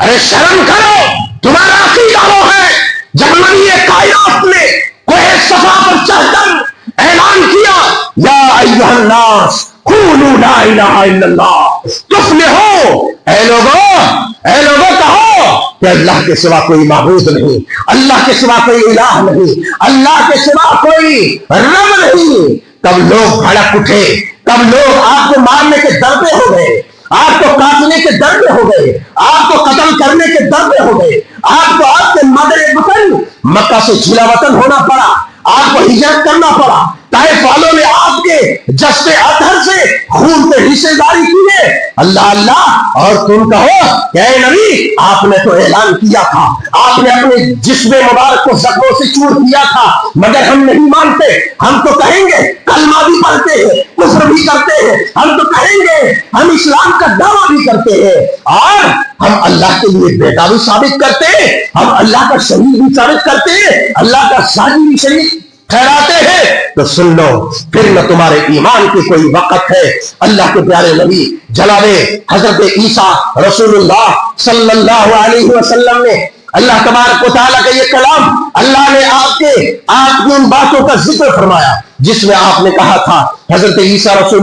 ارے شرم کرو، تمہارا عقیدہ وہ ہے جب نبی کائنات نے کوہ صفا پر چڑھ کر اعلان کیا یا ایھا الناس قولوا لا الہ الا اللہ تفلحوا، اے لوگوں کہو کہ اللہ کے سوا کوئی معبود نہیں، اللہ کے سوا کوئی الہ نہیں، اللہ کے سوا کوئی رب نہیں۔ تب لوگ بھڑک اٹھے، تب لوگ آپ کو مارنے کے ڈرتے ہو گئے، آپ کو کاٹنے کے ڈرتے ہو گئے، آپ کو قتل کرنے کے ڈرتے ہو گئے، آپ کو آپ کے مادر وطن مکہ سے جھولا وطن ہونا پڑا، آپ کو ہجرت کرنا پڑا۔ طائف والوں نے آپ کے جسد اطہر سے خون پہ حصے داری کی ہے۔ اللہ اللہ، اور تم کہو کہ اے نبی آپ نے تو اعلان کیا تھا، آپ نے اپنے جسم مبارک کو زخموں سے چور کیا تھا، مگر ہم نہیں مانتے، ہم تو کہیں گے کلمہ بھی پڑھتے ہیں، کفر بھی کرتے ہیں، ہم تو کہیں گے ہم اسلام کا دعویٰ بھی کرتے ہیں، اور ہم اللہ کے لیے بیٹا بھی ثابت کرتے ہیں، ہم اللہ کا شریک بھی ثابت کرتے ہیں، اللہ کا ساجی بھی شریک ٹھہراتے ہیں۔ تو سن لو، پھر نہ تمہارے ایمان کی کوئی وقت ہے۔ اللہ کے پیارے نبی جناب حضرت عیسیٰ رسول اللہ صلی اللہ علیہ وسلم نے اللہ تبارک و تعالیٰ کا یہ کلام، اللہ نے آپ کی ان باتوں کا ذکر فرمایا جس میں آپ نے کہا تھا حضرت عیسیٰ رسول